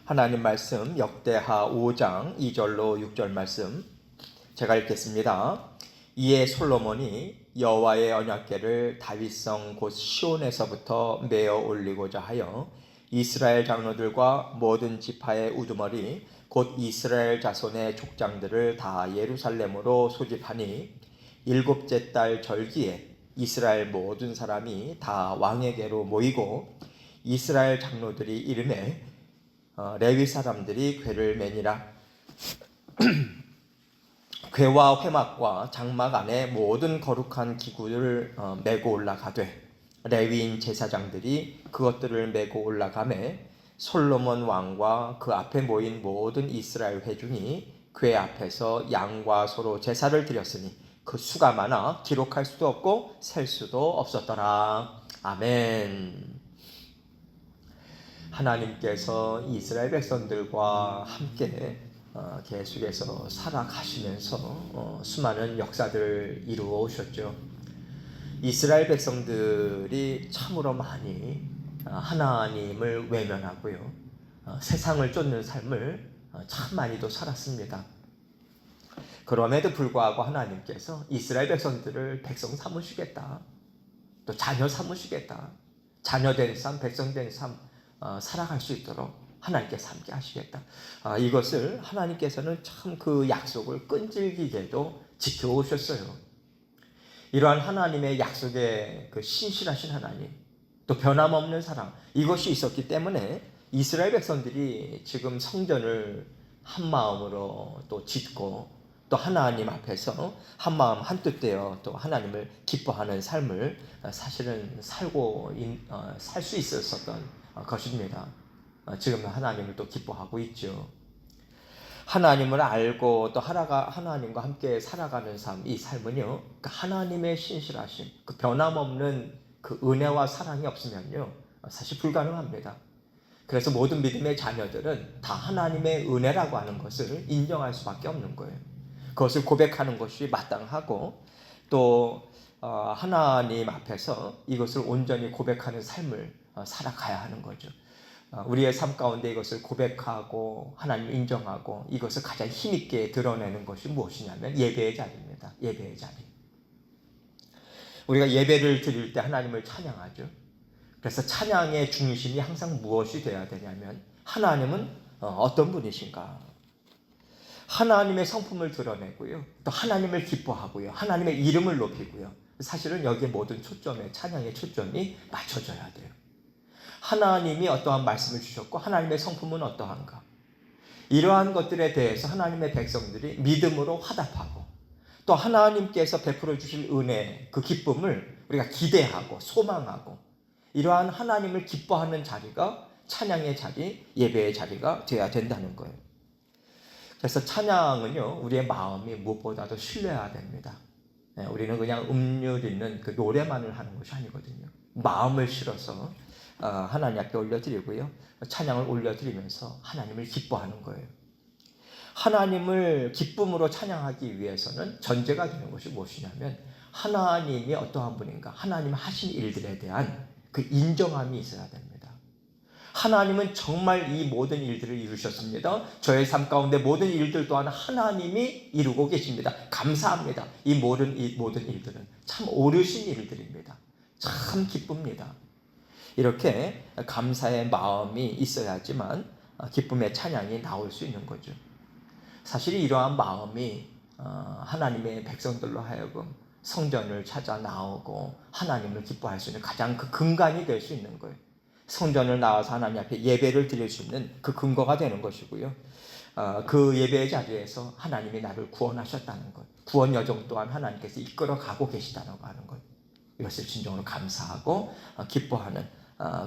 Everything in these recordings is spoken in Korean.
하나님 말씀 역대하 5장 2절로 6절 말씀 제가 읽겠습니다. 이에 솔로몬이 여호와의 언약궤를 다윗성 곧 시온에서부터 메어 올리고자 하여 이스라엘 장로들과 모든 지파의 우두머리 곧 이스라엘 자손의 족장들을 다 예루살렘으로 소집하니 일곱째 달 절기에 이스라엘 모든 사람이 다 왕에게로 모이고 이스라엘 장로들이 이름에 레위 사람들이 궤를 매니라. 궤와 회막과 장막 안에 모든 거룩한 기구를 메고 올라가되 레위인 제사장들이 그것들을 메고 올라가매 솔로몬 왕과 그 앞에 모인 모든 이스라엘 회중이 궤 앞에서 양과 소로 제사를 드렸으니 그 수가 많아 기록할 수도 없고 셀 수도 없었더라. 아멘. 하나님께서 이스라엘 백성들과 함께 계속해서 살아가시면서 수많은 역사들을 이루어 오셨죠. 이스라엘 백성들이 참으로 많이 하나님을 외면하고요. 세상을 쫓는 삶을 참 많이도 살았습니다. 그럼에도 불구하고 하나님께서 이스라엘 백성들을 백성 삼으시겠다. 또 자녀 삼으시겠다. 자녀된 삶, 백성된 삶 살아갈 수 있도록 하나님께서 함께 하시겠다. 이것을 하나님께서는 참 그 약속을 끈질기게도 지켜오셨어요. 이러한 하나님의 약속에 그 신실하신 하나님, 또 변함없는 사랑, 이것이 있었기 때문에 이스라엘 백성들이 지금 성전을 한 마음으로 또 짓고 또 하나님 앞에서 한 마음 한뜻 되어 또 하나님을 기뻐하는 삶을 사실은 살 수 있었던 것입니다. 지금 하나님을 또 기뻐하고 있죠. 하나님을 알고 또 하나님과 함께 살아가는 삶, 이 삶은요, 그 하나님의 신실하심, 그 변함없는 그 은혜와 사랑이 없으면요, 사실 불가능합니다. 그래서 모든 믿음의 자녀들은 다 하나님의 은혜라고 하는 것을 인정할 수밖에 없는 거예요. 그것을 고백하는 것이 마땅하고 또 하나님 앞에서 이것을 온전히 고백하는 삶을 살아가야 하는 거죠. 우리의 삶 가운데 이것을 고백하고 하나님 인정하고 이것을 가장 힘있게 드러내는 것이 무엇이냐면 예배의 자리입니다. 예배의 자리. 우리가 예배를 드릴 때 하나님을 찬양하죠. 그래서 찬양의 중심이 항상 무엇이 되어야 되냐면 하나님은 어떤 분이신가? 하나님의 성품을 드러내고요. 또 하나님을 기뻐하고요. 하나님의 이름을 높이고요. 사실은 여기에 모든 초점에 찬양의 초점이 맞춰져야 돼요. 하나님이 어떠한 말씀을 주셨고 하나님의 성품은 어떠한가? 이러한 것들에 대해서 하나님의 백성들이 믿음으로 화답하고 또 하나님께서 베풀어 주실 은혜, 그 기쁨을 우리가 기대하고 소망하고 이러한 하나님을 기뻐하는 자리가 찬양의 자리, 예배의 자리가 되어야 된다는 거예요. 그래서 찬양은요, 우리의 마음이 무엇보다도 신뢰해야 됩니다. 우리는 그냥 음률 있는 그 노래만을 하는 것이 아니거든요. 마음을 실어서 하나님 앞에 올려드리고요. 찬양을 올려드리면서 하나님을 기뻐하는 거예요. 하나님을 기쁨으로 찬양하기 위해서는 전제가 되는 것이 무엇이냐면 하나님이 어떠한 분인가, 하나님 하신 일들에 대한 그 인정함이 있어야 됩니다. 하나님은 정말 이 모든 일들을 이루셨습니다. 저의 삶 가운데 모든 일들 또한 하나님이 이루고 계십니다. 감사합니다. 이 모든 일들은 참 옳으신 일들입니다. 참 기쁩니다. 이렇게 감사의 마음이 있어야지만 기쁨의 찬양이 나올 수 있는 거죠. 사실 이러한 마음이 하나님의 백성들로 하여금 성전을 찾아 나오고 하나님을 기뻐할 수 있는 가장 그 근간이 될 수 있는 거예요. 성전을 나와서 하나님 앞에 예배를 드릴 수 있는 그 근거가 되는 것이고요. 그 예배의 자리에서 하나님이 나를 구원하셨다는 것, 구원 여정 또한 하나님께서 이끌어가고 계시다고 하는 것, 이것을 진정으로 감사하고 기뻐하는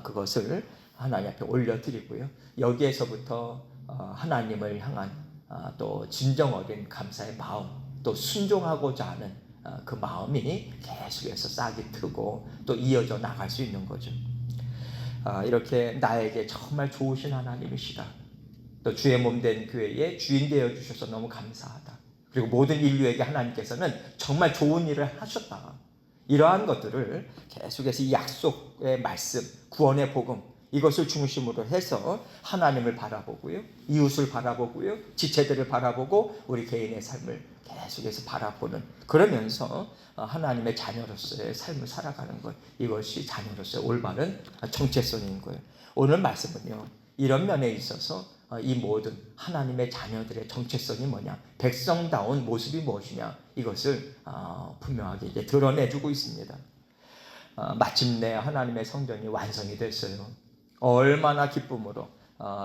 그것을 하나님 앞에 올려드리고요. 여기에서부터 하나님을 향한 또 진정 어린 감사의 마음, 또 순종하고자 하는 그 마음이 계속해서 싹이 트고 또 이어져 나갈 수 있는 거죠. 이렇게 나에게 정말 좋으신 하나님이시다. 또 주의 몸된 교회에 주인 되어 주셔서 너무 감사하다. 그리고 모든 인류에게 하나님께서는 정말 좋은 일을 하셨다. 이러한 것들을 계속해서 이 약속의 말씀, 구원의 복음, 이것을 중심으로 해서 하나님을 바라보고요, 이웃을 바라보고요, 지체들을 바라보고 우리 개인의 삶을 계속해서 바라보는, 그러면서 하나님의 자녀로서의 삶을 살아가는 것, 이것이 자녀로서의 올바른 정체성인 거예요. 오늘 말씀은요, 이런 면에 있어서 이 모든 하나님의 자녀들의 정체성이 뭐냐, 백성다운 모습이 무엇이냐, 이것을 분명하게 이제 드러내주고 있습니다. 마침내 하나님의 성전이 완성이 됐어요. 얼마나 기쁨으로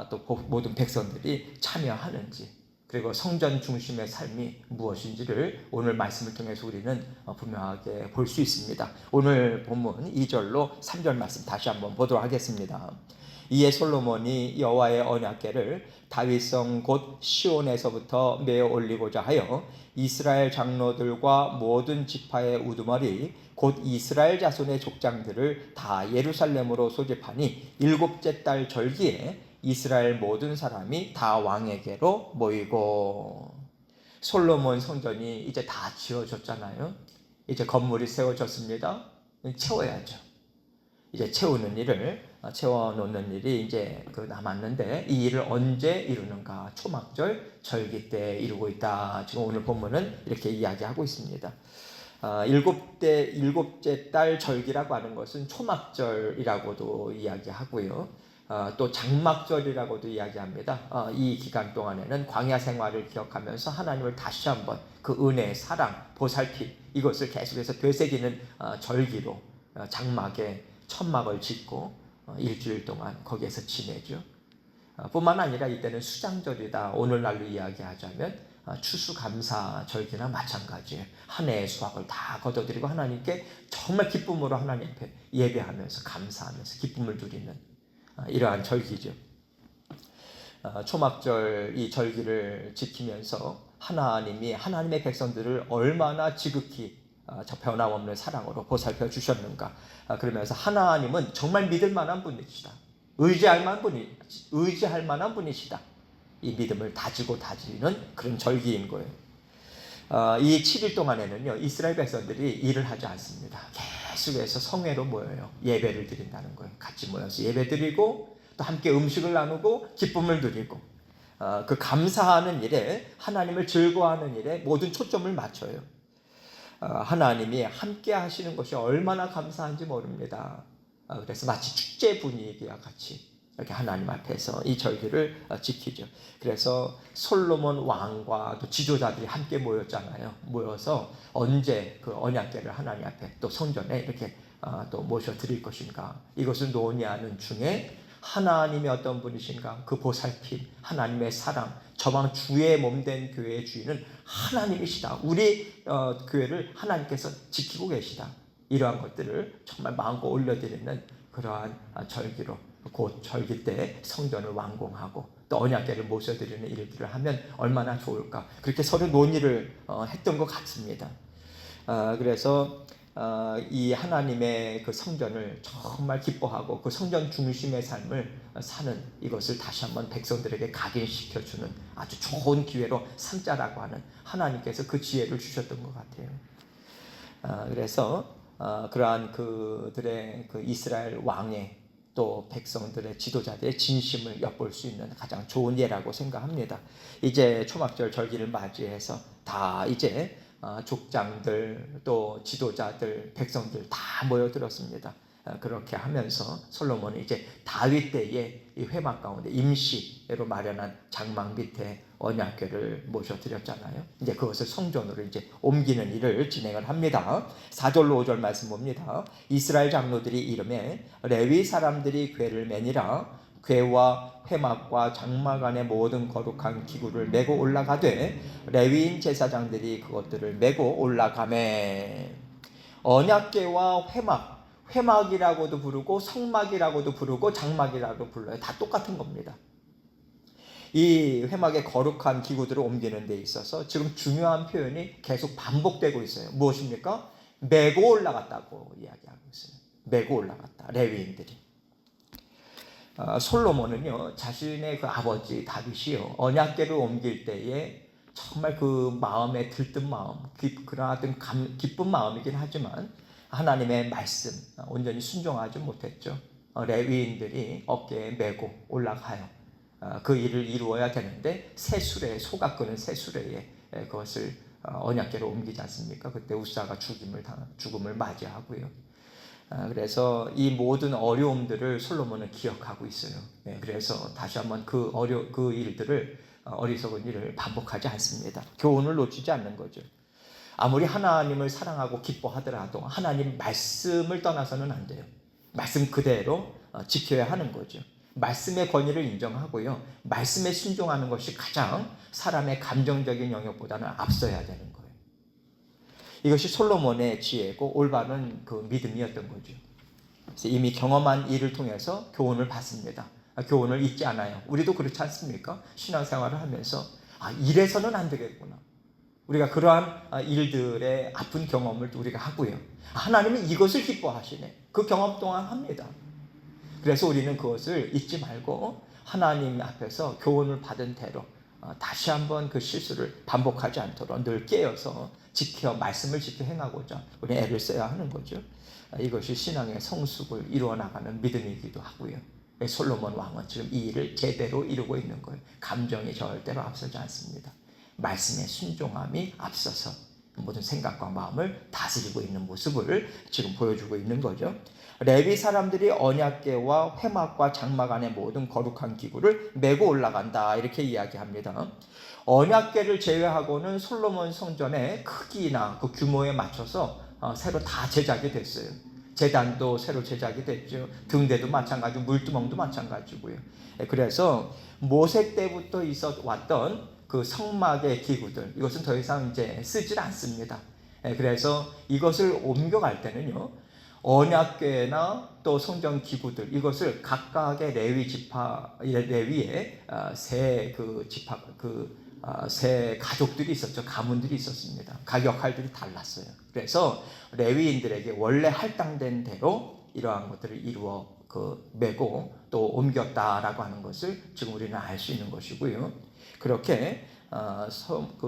또 모든 백성들이 참여하는지, 그리고 성전 중심의 삶이 무엇인지를 오늘 말씀을 통해서 우리는 분명하게 볼 수 있습니다. 오늘 본문 2절로 3절 말씀 다시 한번 보도록 하겠습니다. 이에 솔로몬이 여호와의 언약궤를 다윗성 곧 시온에서부터 메어 올리고자 하여 이스라엘 장로들과 모든 지파의 우두머리 곧 이스라엘 자손의 족장들을 다 예루살렘으로 소집하니 7째 달 절기에 이스라엘 모든 사람이 다 왕에게로 모이고. 솔로몬 성전이 이제 다 지어졌잖아요. 이제 건물이 세워졌습니다. 채워야죠. 이제 채우는 일을 채워놓는 일이 이제 남았는데, 이 일을 언제 이루는가? 초막절 절기 때 이루고 있다. 지금 오늘 본문은 이렇게 이야기하고 있습니다. 7째 달 절기라고 하는 것은 초막절이라고도 이야기하고요, 또 장막절이라고도 이야기합니다. 이 기간 동안에는 광야 생활을 기억하면서 하나님을 다시 한번 그 은혜, 사랑, 보살핌, 이것을 계속해서 되새기는 절기로 장막에 천막을 짓고 일주일 동안 거기에서 지내죠. 뿐만 아니라 이때는 수장절이다. 오늘날로 이야기하자면 추수감사 절기나 마찬가지예요. 한 해의 수확을 다 거둬들이고 하나님께 정말 기쁨으로 하나님 앞에 예배하면서 감사하면서 기쁨을 누리는 이러한 절기죠. 초막절 이 절기를 지키면서 하나님이 하나님의 백성들을 얼마나 지극히 저 변함없는 사랑으로 보살펴 주셨는가. 그러면서 하나님은 정말 믿을 만한 분이시다. 의지할 만한 분이시다. 이 믿음을 다지고 다지는 그런 절기인 거예요. 이 7일 동안에는요, 이스라엘 백성들이 일을 하지 않습니다. 계속해서 성회로 모여요. 예배를 드린다는 거예요. 같이 모여서 예배 드리고 또 함께 음식을 나누고 기쁨을 누리고 그 감사하는 일에, 하나님을 즐거워하는 일에 모든 초점을 맞춰요. 하나님이 함께 하시는 것이 얼마나 감사한지 모릅니다. 그래서 마치 축제 분위기와 같이 이렇게 하나님 앞에서 이 절기를 지키죠. 그래서 솔로몬 왕과 또 지도자들이 함께 모였잖아요. 모여서 언제 그 언약궤를 하나님 앞에 또 성전에 이렇게 또 모셔 드릴 것인가, 이것을 논의하는 중에 하나님이 어떤 분이신가, 그 보살핌, 하나님의 사랑, 저방 주의 몸된 교회의 주인은 하나님이시다. 우리 교회를 하나님께서 지키고 계시다. 이러한 것들을 정말 마음껏 올려드리는 그러한 절기로, 곧 절기 때 성전을 완공하고 또 언약궤를 모셔드리는 일들을 하면 얼마나 좋을까, 그렇게 서로 논의를 했던 것 같습니다. 그래서 이 하나님의 그 성전을 정말 기뻐하고 그 성전 중심의 삶을 사는 이것을 다시 한번 백성들에게 각인시켜주는 아주 좋은 기회로 삼자라고 하는 하나님께서 그 지혜를 주셨던 것 같아요. 그래서 그러한 그들의 그 이스라엘 왕의 또 백성들의 지도자들의 진심을 엿볼 수 있는 가장 좋은 예라고 생각합니다. 이제 초막절 절기를 맞이해서 다 이제 족장들 또 지도자들 백성들 다 모여들었습니다. 그렇게 하면서 솔로몬은 이제 다윗 때에 이 회막 가운데 임시로 마련한 장막 밑에 언약궤를 모셔드렸잖아요. 이제 그것을 성전으로 이제 옮기는 일을 진행을 합니다. 4절로 5절 말씀 봅니다. 이스라엘 장로들이 이름에 레위 사람들이 궤를 매니라. 궤와 회막과 장막 안의 모든 거룩한 기구를 메고 올라가되 레위인 제사장들이 그것들을 메고 올라가매. 언약궤와 회막, 회막이라고도 부르고 성막이라고도 부르고 장막이라고 불러요. 다 똑같은 겁니다. 이 회막의 거룩한 기구들을 옮기는 데 있어서 지금 중요한 표현이 계속 반복되고 있어요. 무엇입니까? 메고 올라갔다고 이야기하고 있어요. 메고 올라갔다. 레위인들이. 솔로몬은요, 자신의 그 아버지 다윗이요, 언약궤를 옮길 때에 정말 그 마음에 들뜬 마음, 그러나 기쁜 마음이긴 하지만 하나님의 말씀 온전히 순종하지 못했죠. 레위인들이 어깨에 메고 올라가요. 그 일을 이루어야 되는데 새 수레, 소가 끄는 새 수레에 그것을 언약궤로 옮기지 않습니까? 그때 우사가 죽음을 맞이하고요. 그래서 이 모든 어려움들을 솔로몬은 기억하고 있어요. 그래서 다시 한번 그 일들을 어리석은 일을 반복하지 않습니다. 교훈을 놓치지 않는 거죠. 아무리 하나님을 사랑하고 기뻐하더라도 하나님 말씀을 떠나서는 안 돼요. 말씀 그대로 지켜야 하는 거죠. 말씀의 권위를 인정하고요. 말씀에 순종하는 것이 가장 사람의 감정적인 영역보다는 앞서야 되는 거예요. 이것이 솔로몬의 지혜고 올바른 그 믿음이었던 거죠. 그래서 이미 경험한 일을 통해서 교훈을 받습니다. 교훈을 잊지 않아요. 우리도 그렇지 않습니까? 신앙생활을 하면서 이래서는 안 되겠구나. 우리가 그러한 일들의 아픈 경험을 우리가 하고요. 하나님은 이것을 기뻐하시네. 그 경험 동안 합니다. 그래서 우리는 그것을 잊지 말고 하나님 앞에서 교훈을 받은 대로 다시 한번 그 실수를 반복하지 않도록 늘 깨어서 말씀을 지켜 행하고자 우리 애를 써야 하는 거죠. 이것이 신앙의 성숙을 이루어 나가는 믿음이기도 하고요. 솔로몬 왕은 지금 이 일을 제대로 이루고 있는 거예요. 감정이 절대로 앞서지 않습니다. 말씀의 순종함이 앞서서 모든 생각과 마음을 다스리고 있는 모습을 지금 보여주고 있는 거죠. 레위 사람들이 언약궤와 회막과 장막 안의 모든 거룩한 기구를 메고 올라간다 이렇게 이야기합니다. 언약궤를 제외하고는 솔로몬 성전의 크기나 그 규모에 맞춰서 새로 다 제작이 됐어요. 제단도 새로 제작이 됐죠. 등대도 마찬가지고 물두멍도 마찬가지고요. 그래서 모세 때부터 있어 왔던 그 성막의 기구들, 이것은 더 이상 이제 쓰질 않습니다. 그래서 이것을 옮겨갈 때는요, 언약궤나 또 성전 기구들, 이것을 각각의 레위의 세 가족들이 있었죠. 가문들이 있었습니다. 각 역할들이 달랐어요. 그래서 레위인들에게 원래 할당된 대로 이러한 것들을 이루어 메고 또 옮겼다라고 하는 것을 지금 우리는 알 수 있는 것이고요. 그렇게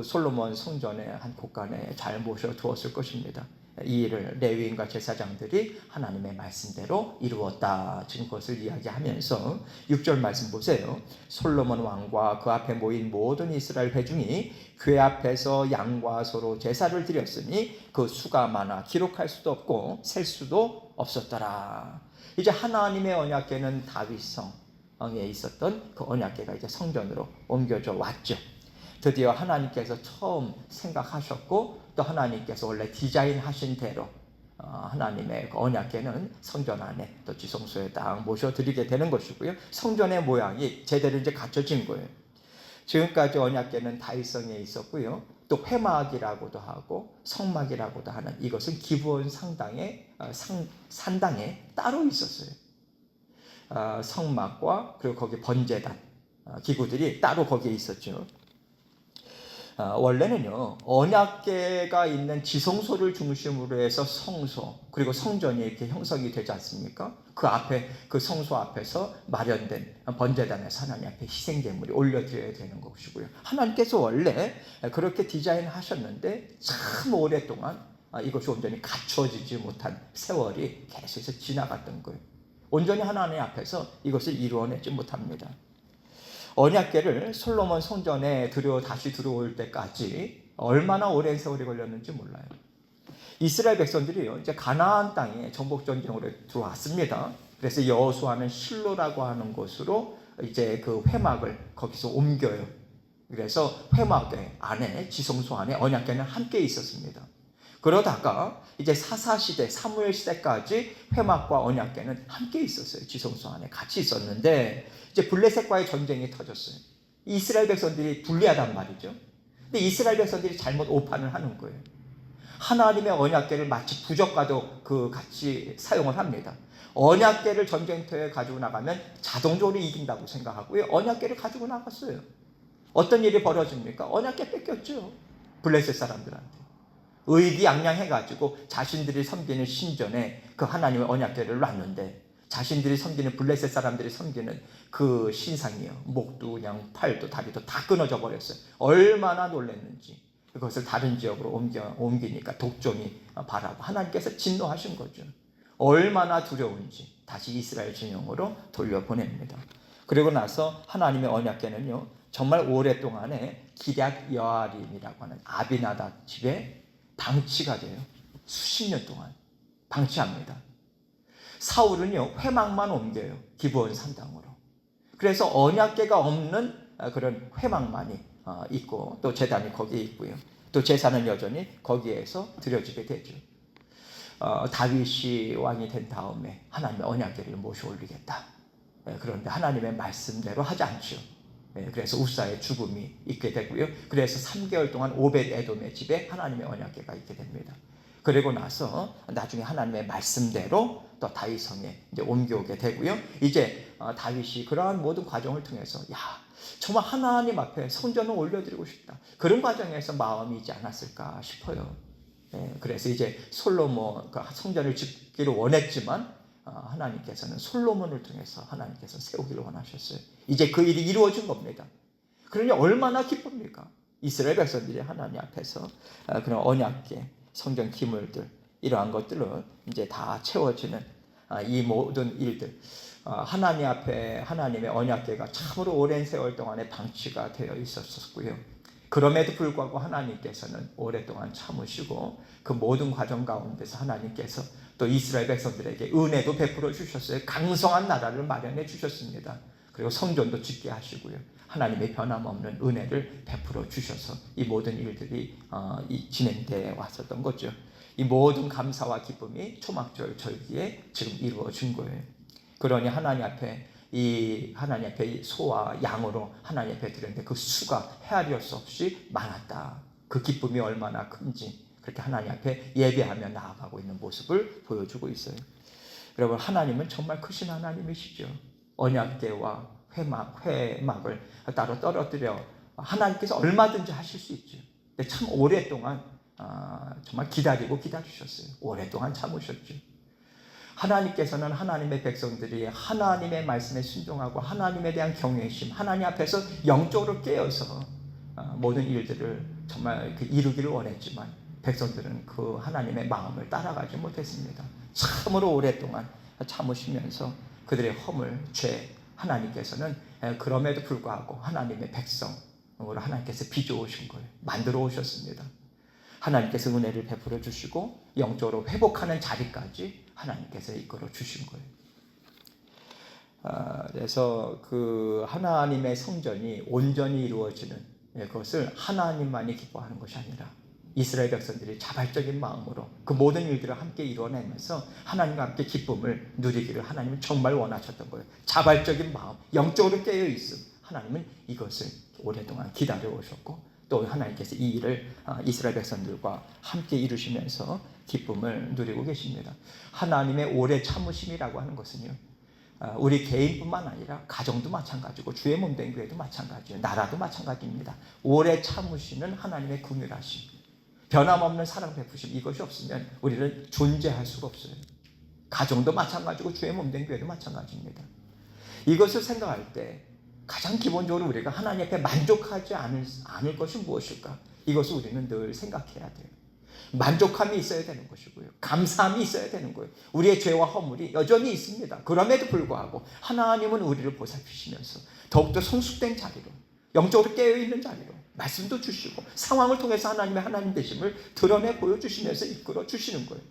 솔로몬 성전의 한 곳간에 잘 모셔두었을 것입니다. 이 일을 레위인과 제사장들이 하나님의 말씀대로 이루었다. 지금 그것을 이야기하면서 6절 말씀 보세요. 솔로몬 왕과 그 앞에 모인 모든 이스라엘 회중이 궤 앞에서 양과 소로 제사를 드렸으니 그 수가 많아 기록할 수도 없고 셀 수도 없었더라. 이제 하나님의 언약궤는 다윗성에 있었던 그 언약궤가 이제 성전으로 옮겨져 왔죠. 드디어 하나님께서 처음 생각하셨고 또 하나님께서 원래 디자인하신 대로 하나님의 그 언약궤는 성전 안에 또 지성소에 딱 모셔드리게 되는 것이고요. 성전의 모양이 제대로 이제 갖춰진 거예요. 지금까지 언약궤는 다윗성에 있었고요. 또 회막이라고도 하고 성막이라고도 하는 이것은 기브온 산당에 따로 있었어요. 성막과 그리고 거기 번제단 기구들이 따로 거기에 있었죠. 원래는요, 언약궤가 있는 지성소를 중심으로 해서 성소 그리고 성전이 이렇게 형성이 되지 않습니까? 그 앞에 그 성소 앞에서 마련된 번제단에서 하나님 앞에 희생제물이 올려드려야 되는 것이고요. 하나님께서 원래 그렇게 디자인하셨는데 참 오랫동안 이것이 온전히 갖춰지지 못한 세월이 계속해서 지나갔던 거예요. 온전히 하나님 앞에서 이것을 이루어내지 못합니다. 언약궤를 솔로몬 성전에 다시 들어올 때까지 얼마나 오랜 세월이 걸렸는지 몰라요. 이스라엘 백성들이요, 이제 가나안 땅에 정복 전쟁으로 들어왔습니다. 그래서 여호수아는 실로라고 하는 곳으로 이제 그 회막을 거기서 옮겨요. 그래서 회막 안에 지성소 안에 언약궤는 함께 있었습니다. 그러다가 이제 사사시대, 사무엘 시대까지 회막과 언약궤는 함께 있었어요. 지성소 안에 같이 있었는데 이제 블레셋과의 전쟁이 터졌어요. 이스라엘 백성들이 불리하단 말이죠. 근데 이스라엘 백성들이 잘못 오판을 하는 거예요. 하나님의 언약궤를 마치 부적과도 같이 사용을 합니다. 언약궤를 전쟁터에 가지고 나가면 자동적으로 이긴다고 생각하고요. 언약궤를 가지고 나갔어요. 어떤 일이 벌어집니까? 언약궤 뺏겼죠. 블레셋 사람들한테. 의기양양해가지고 자신들이 섬기는 신전에 그 하나님의 언약궤를 놨는데 자신들이 섬기는 블레셋 사람들이 섬기는 그 신상이요. 목도 그냥 팔도 다리도 다 끊어져 버렸어요. 얼마나 놀랐는지. 그것을 다른 지역으로 옮기니까 독종이 바라고 하나님께서 진노하신 거죠. 얼마나 두려운지. 다시 이스라엘 진영으로 돌려보냅니다. 그리고 나서 하나님의 언약궤는요, 정말 오랫동안에 기럇 여아림이라고 하는 아비나답 집에 방치가 돼요. 수십 년 동안 방치합니다. 사울은요, 회막만 옮겨요. 기브온 산당으로. 그래서 언약궤가 없는 그런 회막만이 있고, 또 제단이 거기에 있고요. 또 제사는 여전히 거기에서 드려지게 되죠. 다윗이 왕이 된 다음에 하나님의 언약궤를 모셔 올리겠다. 그런데 하나님의 말씀대로 하지 않죠. 그래서 우사의 죽음이 있게 되고요. 그래서 3개월 동안 오벳 에돔의 집에 하나님의 언약궤가 있게 됩니다. 그리고 나서 나중에 하나님의 말씀대로 또 다윗성에 이제 옮겨오게 되고요. 이제 다윗이 그러한 모든 과정을 통해서 정말 하나님 앞에 성전을 올려드리고 싶다. 그런 과정에서 마음이 있지 않았을까 싶어요. 그래서 이제 솔로몬 성전을 짓기를 원했지만 하나님께서는 솔로몬을 통해서 하나님께서 세우기를 원하셨어요. 이제 그 일이 이루어진 겁니다. 그러니 얼마나 기쁩니까? 이스라엘 백성들이 하나님 앞에서 그런 언약궤, 성전 기물들 이러한 것들로 이제 다 채워지는 이 모든 일들, 하나님 앞에 하나님의 언약궤가 참으로 오랜 세월 동안에 방치가 되어 있었고요. 그럼에도 불구하고 하나님께서는 오랫동안 참으시고 그 모든 과정 가운데서 하나님께서 또 이스라엘 백성들에게 은혜도 베풀어 주셨어요. 강성한 나라를 마련해 주셨습니다. 그리고 성전도 짓게 하시고요. 하나님의 변함없는 은혜를 베풀어 주셔서 이 모든 일들이 진행되어 왔었던 거죠. 이 모든 감사와 기쁨이 초막절 절기에 지금 이루어진 거예요. 그러니 하나님 앞에 이 소와 양으로 하나님 앞에 드렸는데 그 수가 헤아릴 수 없이 많았다. 그 기쁨이 얼마나 큰지 그렇게 하나님 앞에 예배하며 나아가고 있는 모습을 보여주고 있어요. 여러분, 하나님은 정말 크신 하나님이시죠. 언약궤와 회막을 따로 떨어뜨려 하나님께서 얼마든지 하실 수 있죠. 근데 참 오랫동안 정말 기다리셨어요. 오랫동안 참으셨죠. 하나님께서는 하나님의 백성들이 하나님의 말씀에 순종하고 하나님에 대한 경외심, 하나님 앞에서 영적으로 깨어서 모든 일들을 정말 이루기를 원했지만 백성들은 그 하나님의 마음을 따라가지 못했습니다. 참으로 오랫동안 참으시면서 그들의 허물, 죄, 하나님께서는 그럼에도 불구하고 하나님의 백성으로 하나님께서 빚어오신 거예요. 만들어 오셨습니다. 하나님께서 은혜를 베풀어 주시고 영적으로 회복하는 자리까지 하나님께서 이끌어 주신 거예요. 그래서 그 하나님의 성전이 온전히 이루어지는 그것을 하나님만이 기뻐하는 것이 아니라 이스라엘 백성들이 자발적인 마음으로 그 모든 일들을 함께 이뤄내면서 하나님과 함께 기쁨을 누리기를 하나님은 정말 원하셨던 거예요. 자발적인 마음, 영적으로 깨어있음. 하나님은 이것을 오랫동안 기다려 오셨고 또 하나님께서 이 일을 이스라엘 백성들과 함께 이루시면서 기쁨을 누리고 계십니다. 하나님의 오래 참으심이라고 하는 것은요, 우리 개인뿐만 아니라 가정도 마찬가지고 주의 몸된 교회도 마찬가지예요. 나라도 마찬가지입니다. 오래 참으시는 하나님의 긍휼하심, 변함없는 사랑 베푸심, 이것이 없으면 우리는 존재할 수가 없어요. 가정도 마찬가지고 주의 몸된 교회도 마찬가지입니다. 이것을 생각할 때 가장 기본적으로 우리가 하나님 앞에 만족하지 않을 것이 무엇일까? 이것을 우리는 늘 생각해야 돼요. 만족함이 있어야 되는 것이고요. 감사함이 있어야 되는 거예요. 우리의 죄와 허물이 여전히 있습니다. 그럼에도 불구하고 하나님은 우리를 보살피시면서 더욱더 성숙된 자리로, 영적으로 깨어있는 자리로 말씀도 주시고 상황을 통해서 하나님의 하나님 되심을 드러내 보여주시면서 이끌어 주시는 거예요.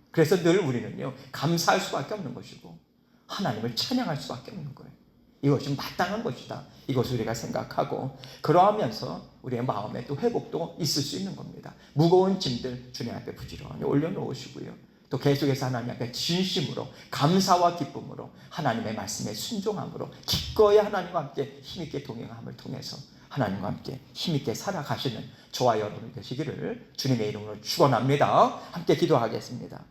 그래서 늘 우리는요, 감사할 수밖에 없는 것이고 하나님을 찬양할 수밖에 없는 거예요. 이것이 마땅한 것이다. 이것을 우리가 생각하고 그러하면서 우리의 마음에 또 회복도 있을 수 있는 겁니다. 무거운 짐들 주님 앞에 부지런히 올려놓으시고요. 또 계속해서 하나님 앞에 진심으로 감사와 기쁨으로 하나님의 말씀에 순종함으로 기꺼이 하나님과 함께 힘있게 동행함을 통해서 하나님과 함께 힘있게 살아가시는 저와 여러분 되시기를 주님의 이름으로 축원합니다. 함께 기도하겠습니다.